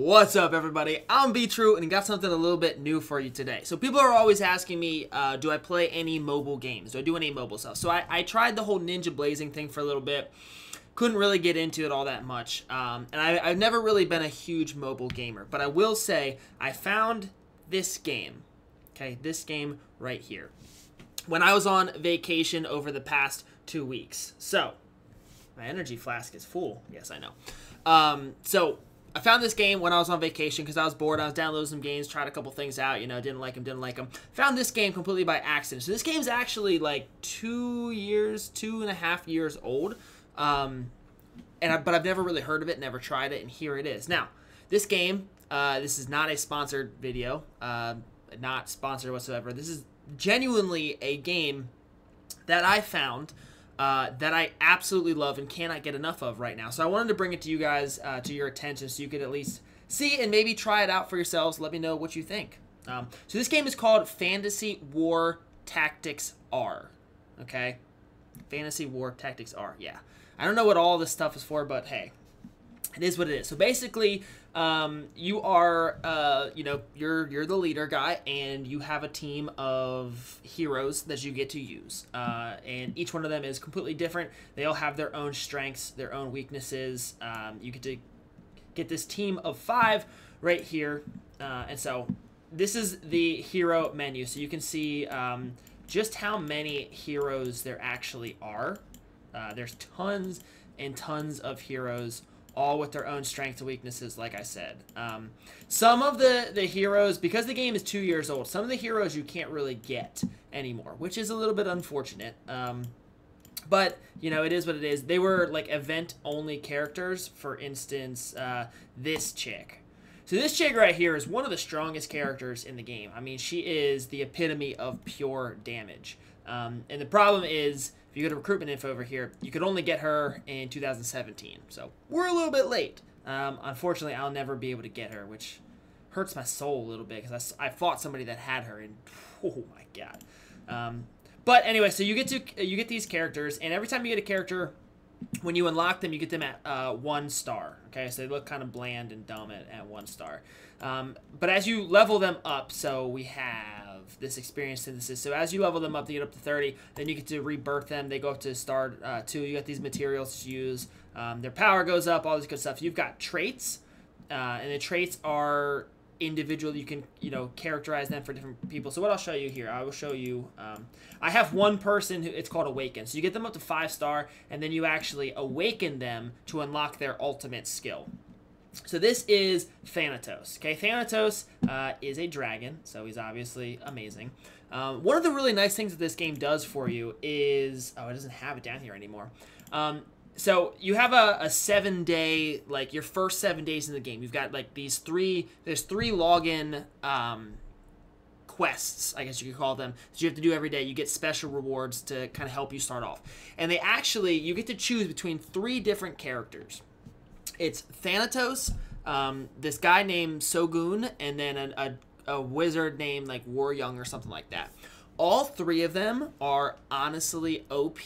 What's up, everybody? I'm B-True, and got something a little bit new for you today. So people are always asking me, do I play any mobile games? Do I do any mobile stuff? So I tried the whole Ninja Blazing thing for a little bit. Couldn't really get into it all that much. And I've never really been a huge mobile gamer. But I will say, I found this game. Okay, this game right here. When I was on vacation over the past 2 weeks. So, my energy flask is full. Yes, I know. So, I found this game when I was on vacation because I was bored. I was downloading some games, tried a couple things out, didn't like them. Found this game completely by accident. So this game's actually like 2.5 years old. But I've never really heard of it, never tried it, and here it is. Now, this game, this is not a sponsored video, not sponsored whatsoever. This is genuinely a game that I found that I absolutely love and cannot get enough of right now. So I wanted to bring it to you guys, to your attention, so you could at least see and maybe try it out for yourselves. Let me know what you think. So this game is called Fantasy War Tactics R. Okay? Fantasy War Tactics R, yeah. I don't know what all this stuff is for, but hey, it is what it is. So basically, you are, you're the leader guy, and you have a team of heroes that you get to use. And each one of them is completely different. They all have their own strengths, their own weaknesses. You get to get this team of 5 right here. And so this is the hero menu. So you can see just how many heroes there actually are. There's tons and tons of heroes, all with their own strengths and weaknesses, like I said. Some of the heroes, because the game is 2 years old, some of the heroes you can't really get anymore, which is a little bit unfortunate. But, it is what it is. They were, like, event-only characters. For instance, this chick. So this chick right here is one of the strongest characters in the game. I mean, she is the epitome of pure damage. And the problem is, if you go to recruitment info over here, you could only get her in 2017. So we're a little bit late. Unfortunately, I'll never be able to get her, which hurts my soul a little bit because I fought somebody that had her, and oh my god. But anyway, so you get these characters, and every time you get a character, when you unlock them, you get them at 1 star. Okay, so they look kind of bland and dumb at 1 star. But as you level them up, so we have this experience synthesis. So as you level them up, they get up to 30. Then you get to rebirth them. They go up to star 2. You got these materials to use. Their power goes up. All this good stuff. You've got traits, and the traits are individual. You can characterize them for different people. So what I'll show you here, I will show you. I have one person who it's called Awaken. So you get them up to 5 star, and then you actually awaken them to unlock their ultimate skill. So this is Thanatos. Okay, Thanatos is a dragon, so he's obviously amazing. One of the really nice things that this game does for you is, it doesn't have it down here anymore. So you have a 7-day, like your first 7 days in the game. You've got like there's 3 login quests, I guess you could call them, that you have to do every day. You get special rewards to kind of help you start off. And you get to choose between 3 different characters. It's Thanatos, this guy named Sogun, and then a wizard named like War Young or something like that. All 3 of them are honestly OP,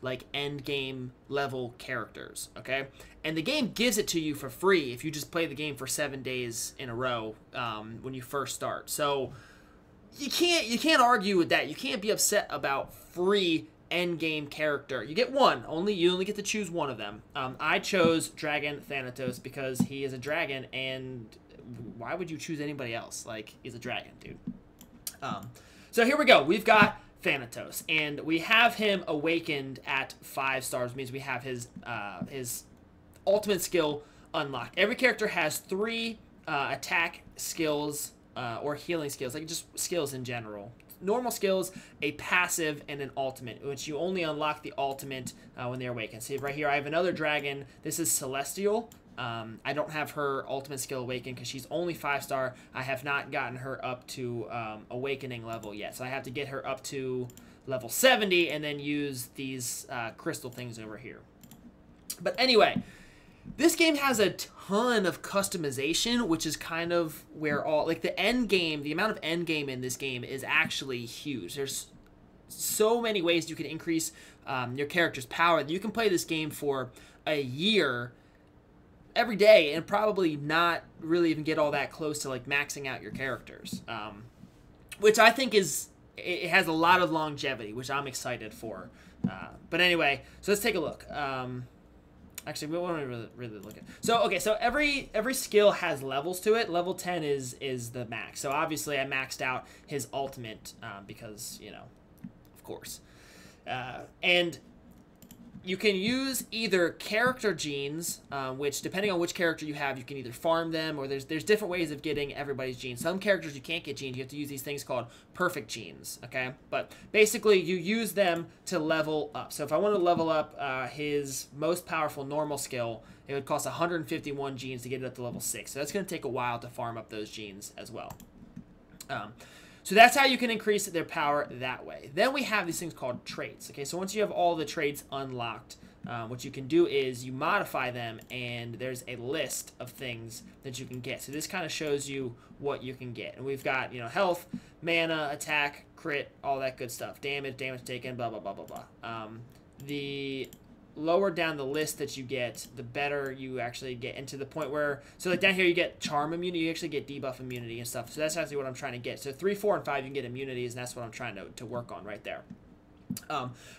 like end game level characters, okay? And the game gives it to you for free if you just play the game for 7 days in a row when you first start. So you can't argue with that. You can't be upset about free end game character. You get one. You only get to choose one of them. I chose Dragon Thanatos because he is a dragon, and why would you choose anybody else? Like, he's a dragon, dude. So here we go. We've got Thanatos, and we have him awakened at 5 stars. Which means we have his ultimate skill unlocked. Every character has 3 attack skills or healing skills, like just skills in general. Normal skills, a passive, and an ultimate, which you only unlock the ultimate when they're awakened. See, right here, I have another dragon. This is Celestial. I don't have her ultimate skill awakened because she's only 5 star. I have not gotten her up to awakening level yet. So I have to get her up to level 70 and then use these crystal things over here. But anyway, this game has a ton of customization, which is kind of where the end game, the amount of end game in this game is actually huge. There's so many ways you can increase your character's power. You can play this game for a year every day and probably not really even get all that close to like maxing out your characters, which I think it has a lot of longevity, which I'm excited for. But anyway, so let's take a look. Actually, we want to really look at. So okay, so every skill has levels to it. Level 10 is the max. So obviously I maxed out his ultimate because, you know, of course. And you can use either character genes, which depending on which character you have, you can either farm them, or there's different ways of getting everybody's genes. Some characters you can't get genes, you have to use these things called perfect genes, okay? But basically you use them to level up. So if I want to level up his most powerful normal skill, it would cost 151 genes to get it up to level 6. So that's going to take a while to farm up those genes as well. So that's how you can increase their power that way. Then we have these things called traits. Okay, so once you have all the traits unlocked, what you can do is you modify them, and there's a list of things that you can get. So this kind of shows you what you can get. And we've got, you know, health, mana, attack, crit, all that good stuff. Damage taken, blah, blah, blah, blah, blah. The lower down the list that you get, the better you actually get, into the point where, so like down here you get charm immunity, you actually get debuff immunity and stuff. So that's actually what I'm trying to get. So 3, 4, and 5 you can get immunities, and that's what I'm trying to work on right there.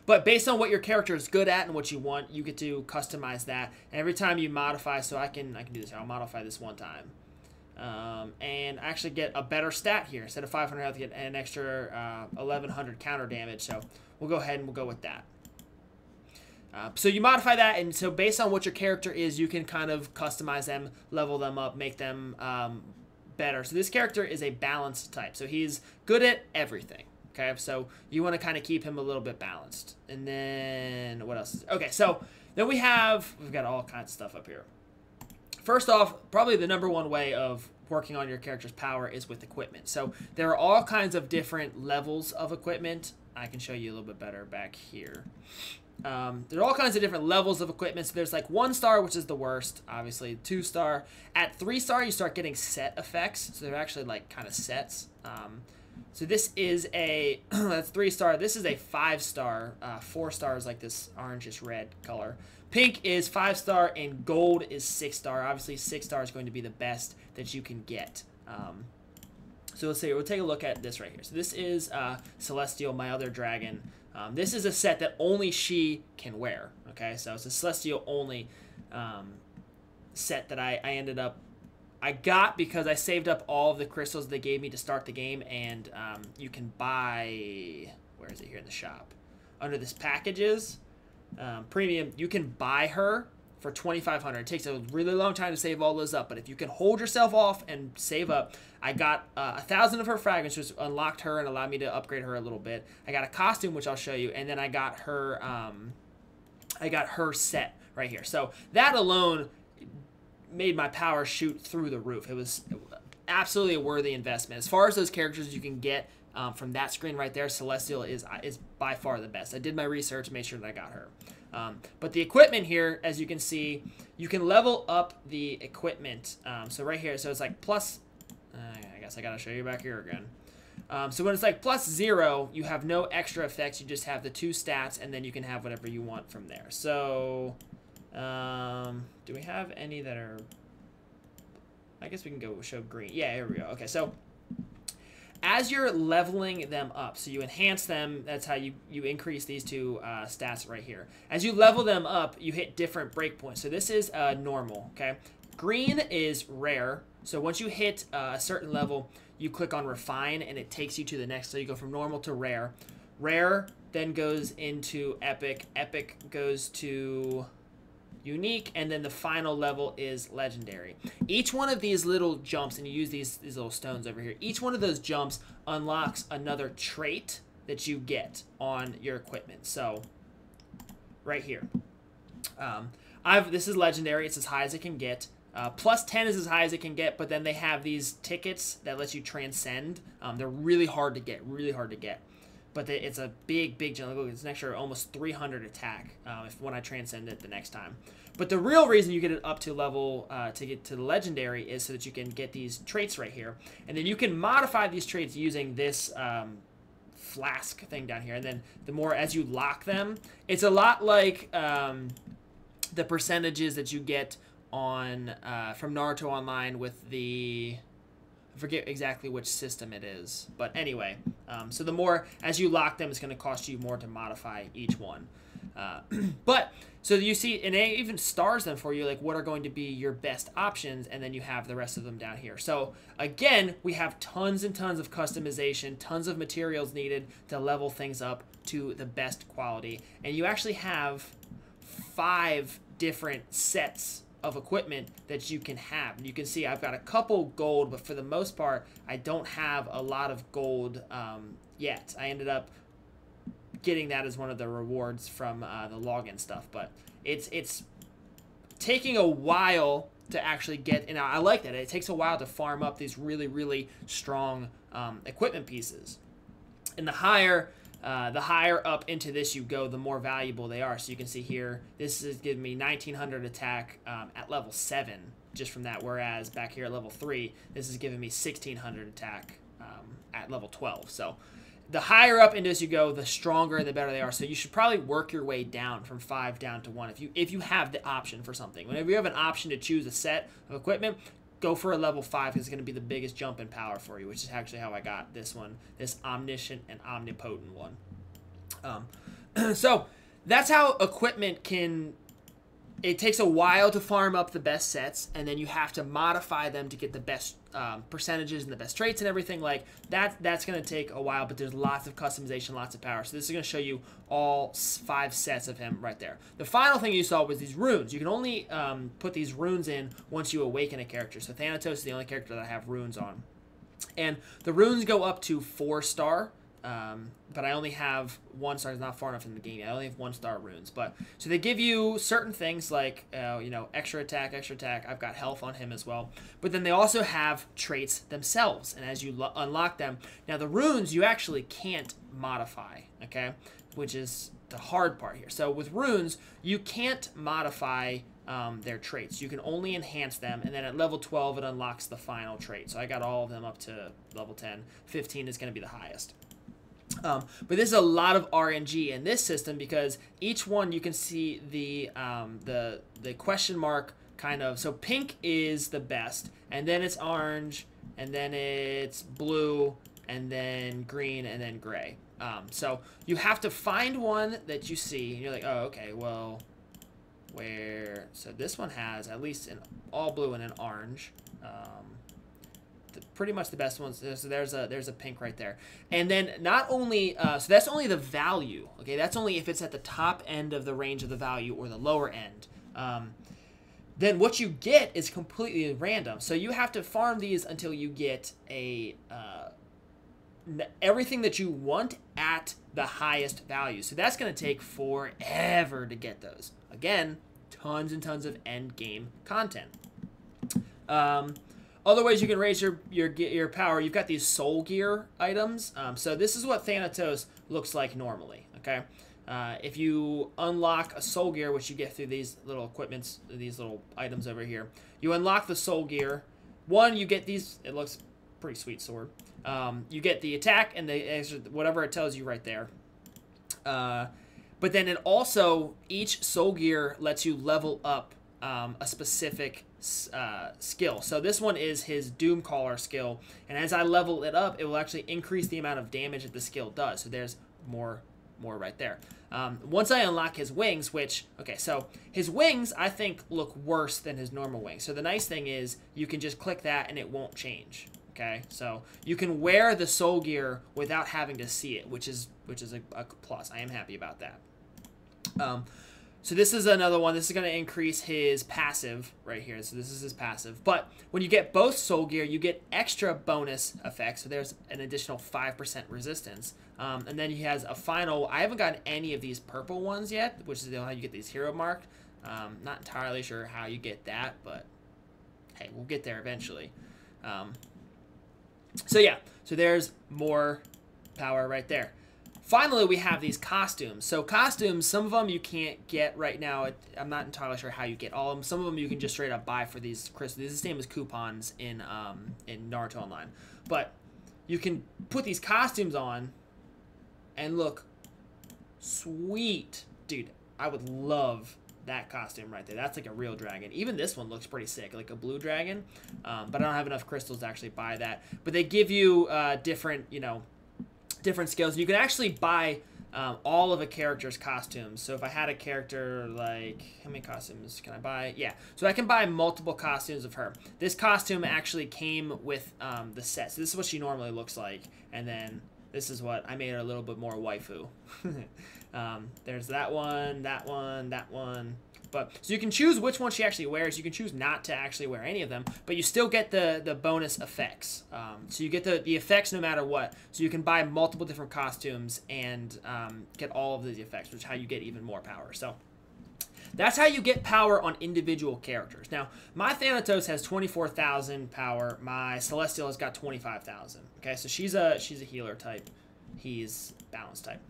But based on what your character is good at and what you want, you get to customize that. And every time you modify, so I can do this here. I'll modify this one time. And actually get a better stat here. Instead of 500 health, get an extra 1100 counter damage. So we'll go ahead and we'll go with that. So you modify that, and so based on what your character is, you can kind of customize them, level them up, make them better. So this character is a balanced type, so he's good at everything. Okay, so you want to kind of keep him a little bit balanced. And then what else? Okay, so then we've got all kinds of stuff up here. First off, probably the #1 way of working on your character's power is with equipment. So there are all kinds of different levels of equipment. I can show you a little bit better back here. There are all kinds of different levels of equipment. So there's like 1 star, which is the worst, obviously. 2 star. At 3 star, you start getting set effects. So they're actually like kind of sets. So this is a, that's 3 star. This is a 5 star. 4 stars like this orangish red color. Pink is 5 star, and gold is 6 star. Obviously 6 star is going to be the best that you can get. So let's see, we'll take a look at this right here. So this is Celestial, my other dragon. This is a set that only she can wear, okay? So it's a Celestial only set that I got because I saved up all of the crystals they gave me to start the game, and you can buy, where is it here in the shop? Under this packages, premium, you can buy her for 2,500. It takes a really long time to save all those up, but if you can hold yourself off and save up, I got 1,000 of her fragments, which unlocked her and allowed me to upgrade her a little bit. I got a costume, which I'll show you, and then I got her set right here. So that alone made my power shoot through the roof. It was absolutely a worthy investment. As far as those characters you can get from that screen right there, Celestial is by far the best. I did my research, made sure that I got her. But the equipment here, as you can see, you can level up the equipment. So right here, so it's like plus, I guess I gotta show you back here again. So when it's like +0, you have no extra effects. You just have the 2 stats, and then you can have whatever you want from there. So, do we have any that are, I guess we can go show green. Yeah, here we go. Okay, so as you're leveling them up, so you enhance them, that's how you increase these 2 stats right here. As you level them up, you hit different breakpoints. So this is normal, okay? Green is rare. So once you hit a certain level, you click on refine, and it takes you to the next. So you go from normal to rare. Rare then goes into epic. Epic goes to unique, and then the final level is legendary. Each one of these little jumps, and you use these little stones over here, each one of those jumps unlocks another trait that you get on your equipment. So right here, this is legendary. It's as high as it can get. +10 is as high as it can get, but then they have these tickets that let you transcend. They're really hard to get, but it's a big jump. Look, it's an extra almost 300 attack when I transcend it the next time. But the real reason you get it up to level, to get to the legendary, is so that you can get these traits right here. And then you can modify these traits using this flask thing down here. And then the more, as you lock them, it's a lot like the percentages that you get on from Naruto Online with the, I forget exactly which system it is, but anyway, so the more as you lock them, it's going to cost you more to modify each one. But so you see, and it even stars them for you, like what are going to be your best options, and then you have the rest of them down here. So again, we have tons and tons of customization, tons of materials needed to level things up to the best quality, and you actually have 5 different sets of equipment that you can have. And you can see I've got a couple gold, but for the most part, I don't have a lot of gold yet. I ended up getting that as one of the rewards from the login stuff, but it's taking a while to actually get, and I like that. It takes a while to farm up these really, really strong equipment pieces. And the higher up into this you go, the more valuable they are. So you can see here, this is giving me 1900 attack at level 7 just from that, whereas back here at level 3, this is giving me 1600 attack at level 12. So the higher up into this you go, the stronger and the better they are. So you should probably work your way down from 5 down to 1 if you have the option for something. Whenever you have an option to choose a set of equipment, go for a level 5 because it's going to be the biggest jump in power for you, which is actually how I got this one, this omniscient and omnipotent one. So that's how equipment can, it takes a while to farm up the best sets, and then you have to modify them to get the best percentages and the best traits and everything like that. That's going to take a while, but there's lots of customization, lots of power. So this is going to show you all 5 sets of him right there. The final thing you saw was these runes. You can only put these runes in once you awaken a character. So Thanatos is the only character that I have runes on. And the runes go up to 4-star. But I only have 1-star. It's not far enough in the game yet. I only have 1-star runes. But so they give you certain things like you know, extra attack, extra attack. I've got health on him as well. But then they also have traits themselves, and as you unlock them, now the runes you actually can't modify. Okay, which is the hard part here. So with runes, you can't modify their traits. You can only enhance them, and then at level 12 it unlocks the final trait. So I got all of them up to level 10. 15 is going to be the highest. But this is a lot of RNG in this system because each one you can see the question mark kind of. So pink is the best, and then it's orange, and then it's blue, and then green, and then gray. So you have to find one that you see, and you're like, oh, okay, well, where? So this one has at least an all blue and an orange. Pretty much the best ones. So there's a pink right there, and then not only so that's only the value. Okay, that's only if it's at the top end of the range of the value or the lower end. Then what you get is completely random. So you have to farm these until you get a everything that you want at the highest value. So that's going to take forever to get those. Again, tons and tons of end game content. Other ways you can raise your power, you've got these soul gear items. So this is what Thanatos looks like normally, okay? If you unlock a soul gear, which you get through these little equipments, these little items over here, you unlock the soul gear. One, you get these, it looks pretty sweet sword. You get the attack and the whatever it tells you right there. But then it also, each soul gear lets you level up a specific skill. So this one is his Doomcaller skill, and as I level it up, it will actually increase the amount of damage that the skill does. So there's more right there. Once I unlock his wings, which, okay, so his wings I think look worse than his normal wings. So the nice thing is you can just click that and it won't change. Okay, so you can wear the soul gear without having to see it, which is a plus. I am happy about that. So this is another one. This is going to increase his passive right here. So this is his passive. But when you get both soul gear, you get extra bonus effects. So there's an additional 5% resistance. And then he has a final. I haven't gotten any of these purple ones yet, which is how you get these hero marked. Not entirely sure how you get that, but hey, we'll get there eventually. So yeah, so there's more power right there. Finally, we have these costumes. So costumes, some of them you can't get right now. I'm not entirely sure how you get all of them. Some of them you can just straight up buy for these crystals. These are the same as coupons in Naruto Online. But you can put these costumes on and look sweet. Dude, I would love that costume right there. That's like a real dragon. Even this one looks pretty sick, like a blue dragon. But I don't have enough crystals to actually buy that. But they give you different, you know, different skills. You can actually buy all of a character's costumes. So if I had a character like, how many costumes can I buy? Yeah, so I can buy multiple costumes of her. This costume actually came with the set. So this is what she normally looks like, and then this is what I made her a little bit more waifu. There's that one, that one, that one. But so you can choose which one she actually wears. You can choose not to actually wear any of them, but you still get the bonus effects. So you get the effects no matter what. So you can buy multiple different costumes and get all of the effects, which is how you get even more power. So that's how you get power on individual characters. Now, my Thanatos has 24,000 power. My Celestial has got 25,000. Okay, so she's a healer type. He's balance type.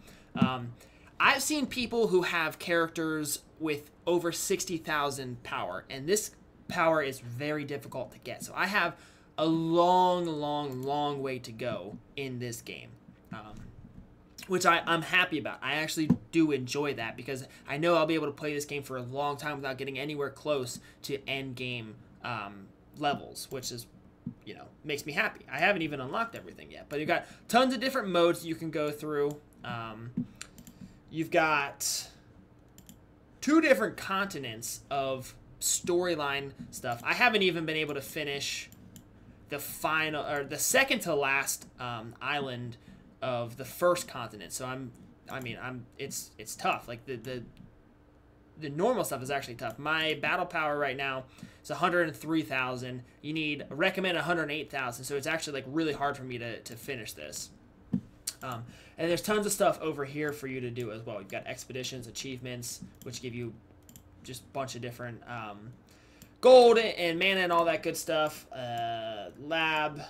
I've seen people who have characters with over 60,000 power, and this power is very difficult to get. So I have a long way to go in this game, which I'm happy about. I actually do enjoy that because I know I'll be able to play this game for a long time without getting anywhere close to end game levels, which is, you know, makes me happy. I haven't even unlocked everything yet, but you've got tons of different modes you can go through. You've got 2 different continents of storyline stuff. I haven't even been able to finish the final, or the second to last island of the first continent. So it's tough. Like the normal stuff is actually tough. My battle power right now is 103,000. You need recommend 108,000. So it's actually like really hard for me to finish this. And there's tons of stuff over here for you to do as well. You've got expeditions, achievements, which give you just a bunch of different gold and mana and all that good stuff. Lab,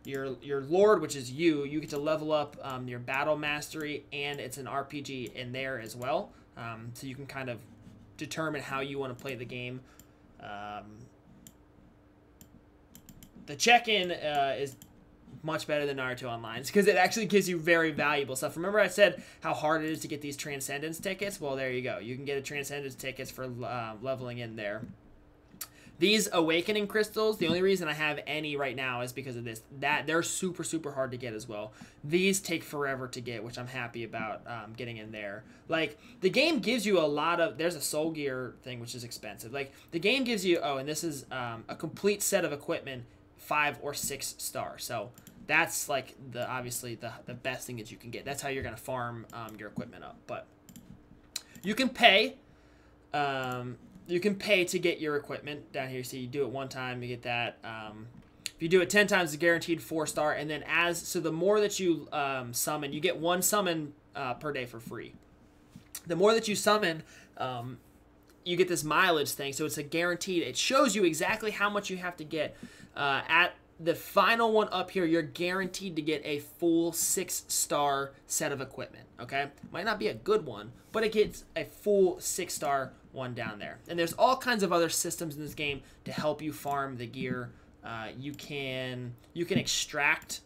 your lord, which is you get to level up your battle mastery, and it's an RPG in there as well. So you can kind of determine how you want to play the game. The check-in is much better than Naruto Online because it actually gives you very valuable stuff. Remember I said how hard it is to get these Transcendence tickets? Well, there you go. You can get a Transcendence tickets for leveling in there. These Awakening Crystals, the only reason I have any right now is because of this. They're super hard to get as well. These take forever to get, which I'm happy about getting in there. Like, the game gives you a lot of... There's a Soul Gear thing, which is expensive. Like, the game gives you... Oh, and this is a complete set of equipment, 5 or 6 stars. So that's like obviously the best thing that you can get. That's how you're gonna farm your equipment up. But you can pay. You can pay to get your equipment down here. So you do it 1 time, you get that. If you do it 10 times, it's guaranteed 4-star. And then so the more that you summon, you get 1 summon per day for free. The more that you summon, you get this mileage thing. So it's a guaranteed. It shows you exactly how much you have to get. At the final one up here, you're guaranteed to get a full 6-star set of equipment, okay? Might not be a good one, but it gets a full 6-star one down there. And there's all kinds of other systems in this game to help you farm the gear. You can extract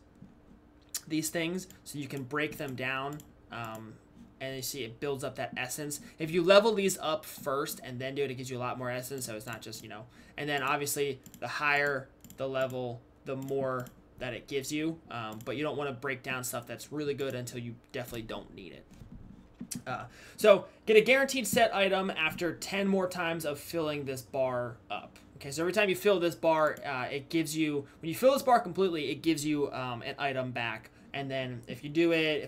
these things, so you can break them down, and you see it builds up that essence. If you level these up first and then do it, it gives you a lot more essence, so it's not just, you know. And then obviously the higher the level, the more that it gives you, but you don't want to break down stuff that's really good until you definitely don't need it. So get a guaranteed set item after 10 more times of filling this bar up. Okay, so every time you fill this bar, it gives you, when you fill this bar completely, it gives you an item back. And then if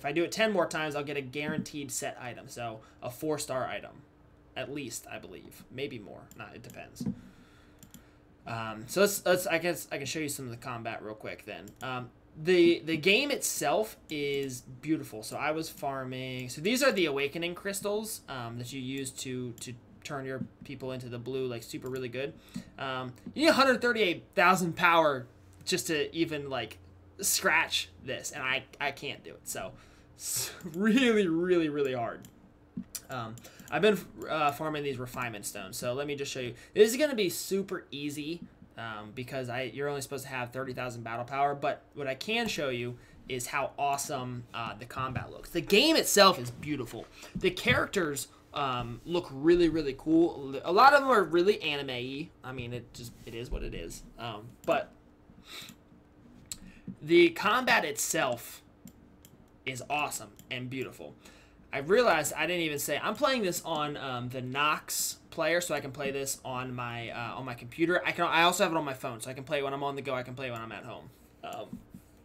I do it 10 more times, I'll get a guaranteed set item. So a 4-star item, at least, I believe. Maybe more. Nah, it depends. So I guess I can show you some of the combat real quick then. The game itself is beautiful. So I was farming. So these are the Awakening Crystals that you use to turn your people into the blue, like super really good. You need 138,000 power just to even like scratch this, and I can't do it. So it's really hard. I've been farming these refinement stones, so let me just show you. This is going to be super easy because you're only supposed to have 30,000 battle power, but what I can show you is how awesome the combat looks. The game itself is beautiful. The characters look really, really cool. A lot of them are really anime-y. I mean, it is what it is. But the combat itself is awesome and beautiful. I realized I didn't even say I'm playing this on the Nox player, so I can play this on my computer. I also have it on my phone, so I can play it when I'm on the go. I can play it when I'm at home.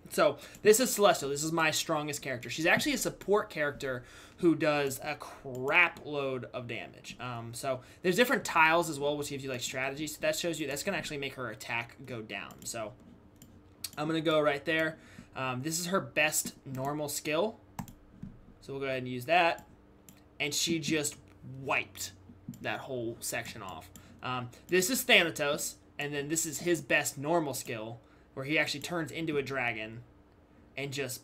So this is Celestial. This is my strongest character. She's actually a support character who does a crap load of damage. So there's different tiles as well, which gives you like strategies. So that shows you that's gonna actually make her attack go down. So I'm gonna go right there. This is her best normal skill. So we'll go ahead and use that. And she just wiped that whole section off. This is Thanatos, and then this is his best normal skill, where he actually turns into a dragon and just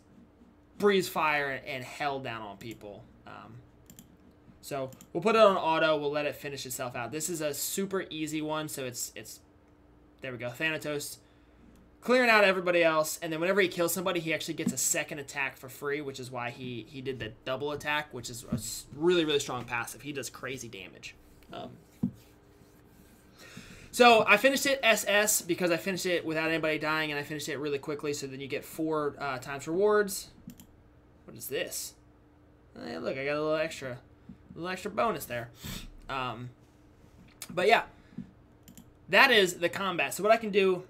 breathes fire and hell down on people. So we'll put it on auto. We'll let it finish itself out. This is a super easy one, so it's there we go. Thanatos clearing out everybody else, and then whenever he kills somebody, he actually gets a second attack for free, which is why he did the double attack, which is a really, really strong passive. He does crazy damage. So I finished it SS because I finished it without anybody dying, and I finished it really quickly, so then you get 4 times rewards. What is this? Hey, look, I got a little extra bonus there. But yeah, that is the combat. So what I can do,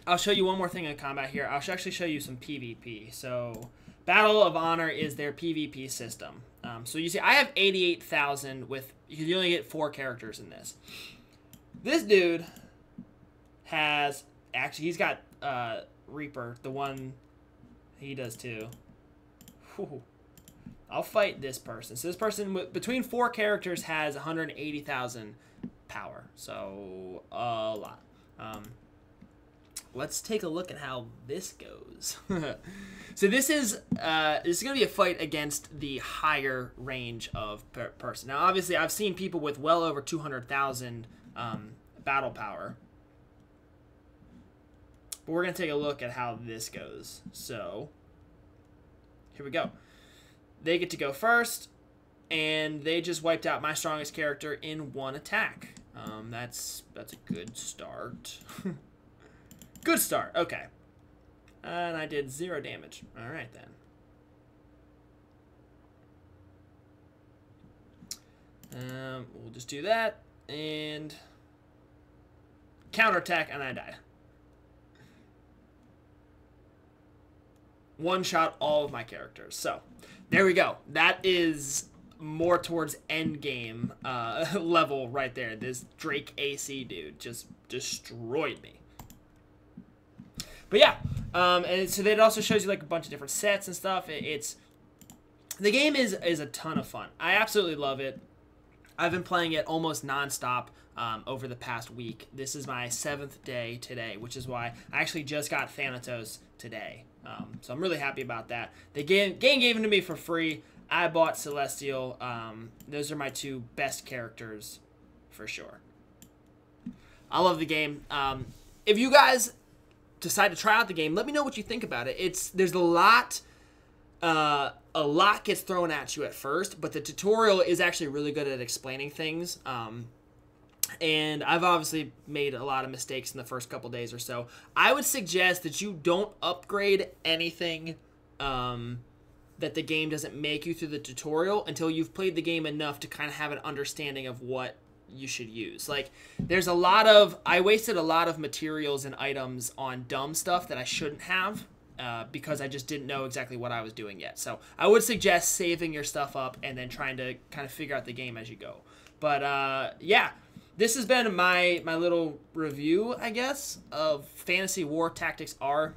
I'll show you one more thing in combat here. I'll actually show you some PvP. So Battle of Honor is their PvP system. So you see, I have 88,000 with, because you only get 4 characters in this. This dude has, actually, he's got Reaper, the one he does too. Whew. I'll fight this person. So this person, between 4 characters, has 180,000 power. So, a lot. Let's take a look at how this goes. So this is going to be a fight against the higher range of person. Now, obviously, I've seen people with well over 200,000 battle power. But we're going to take a look at how this goes. So, here we go. They get to go first, and they just wiped out my strongest character in 1 attack. That's a good start. Good start. Okay. And I did 0 damage. All right, then. We'll just do that, and counterattack, and I died. One shot all of my characters. So, there we go. That is more towards end game level right there. This Drake AC dude just destroyed me. But yeah, and so that also shows you like a bunch of different sets and stuff. The game is a ton of fun. I absolutely love it. I've been playing it almost nonstop over the past week. This is my 7th day today, which is why I actually just got Thanatos today. So I'm really happy about that. The game gave it to me for free. I bought Celestial. Those are my 2 best characters for sure. I love the game. If you guys decide to try out the game, let me know what you think about it. There's a lot gets thrown at you at first, but the tutorial is actually really good at explaining things. And I've obviously made a lot of mistakes in the first couple days or so. I would suggest that you don't upgrade anything that the game doesn't make you through the tutorial until you've played the game enough to kind of have an understanding of what you should use. Like, there's I wasted a lot of materials and items on dumb stuff that I shouldn't have because I just didn't know exactly what I was doing yet. So I would suggest saving your stuff up and then trying to kind of figure out the game as you go. But yeah, this has been my little review, I guess, of Fantasy War Tactics R.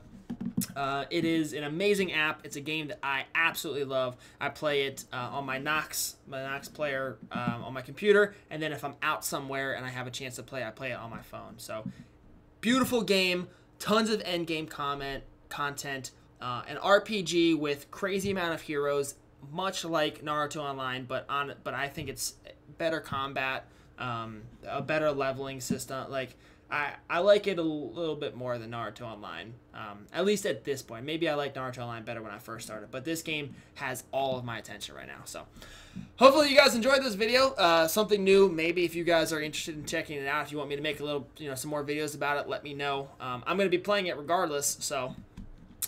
It is an amazing app. It's a game that I absolutely love. I play it on my Nox player on my computer, and then if I'm out somewhere and I have a chance to play, I play it on my phone. So, beautiful game, tons of end game content, an RPG with crazy amount of heroes, much like Naruto Online, but I think it's better combat, a better leveling system. Like, I like it a little bit more than Naruto Online, at least at this point. Maybe I like Naruto Online better when I first started, but this game has all of my attention right now. So hopefully you guys enjoyed this video. Something new, maybe if you guys are interested in checking it out, if you want me to make a little, some more videos about it, let me know. I'm going to be playing it regardless, so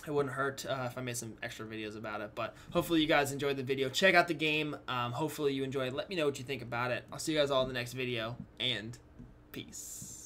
it wouldn't hurt if I made some extra videos about it. But hopefully you guys enjoyed the video. Check out the game. Hopefully you enjoyed it. Let me know what you think about it. I'll see you guys all in the next video, and peace.